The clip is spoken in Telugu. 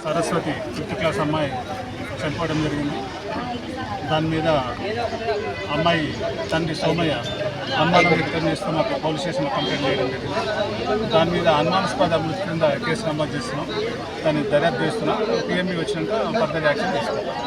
సరస్వతి 5th క్లాస్ అమ్మాయి చనిపోవడం జరిగింది. దాని మీద అమ్మాయి తండ్రి సోమయ్య అనుమానం వ్యక్తం చేస్తూ మాకు పోలీస్ స్టేషన్లో కంప్లైంట్ చేయడం జరిగింది. దాని మీద అనుమానాస్పద మృతి కింద కేసు నమోదు చేస్తున్నాం. దాన్ని దర్యాప్తు చేస్తున్నాం. పిఎంఈ వచ్చినాక ఫర్దర్ యాక్షన్ తీసుకుంటాం.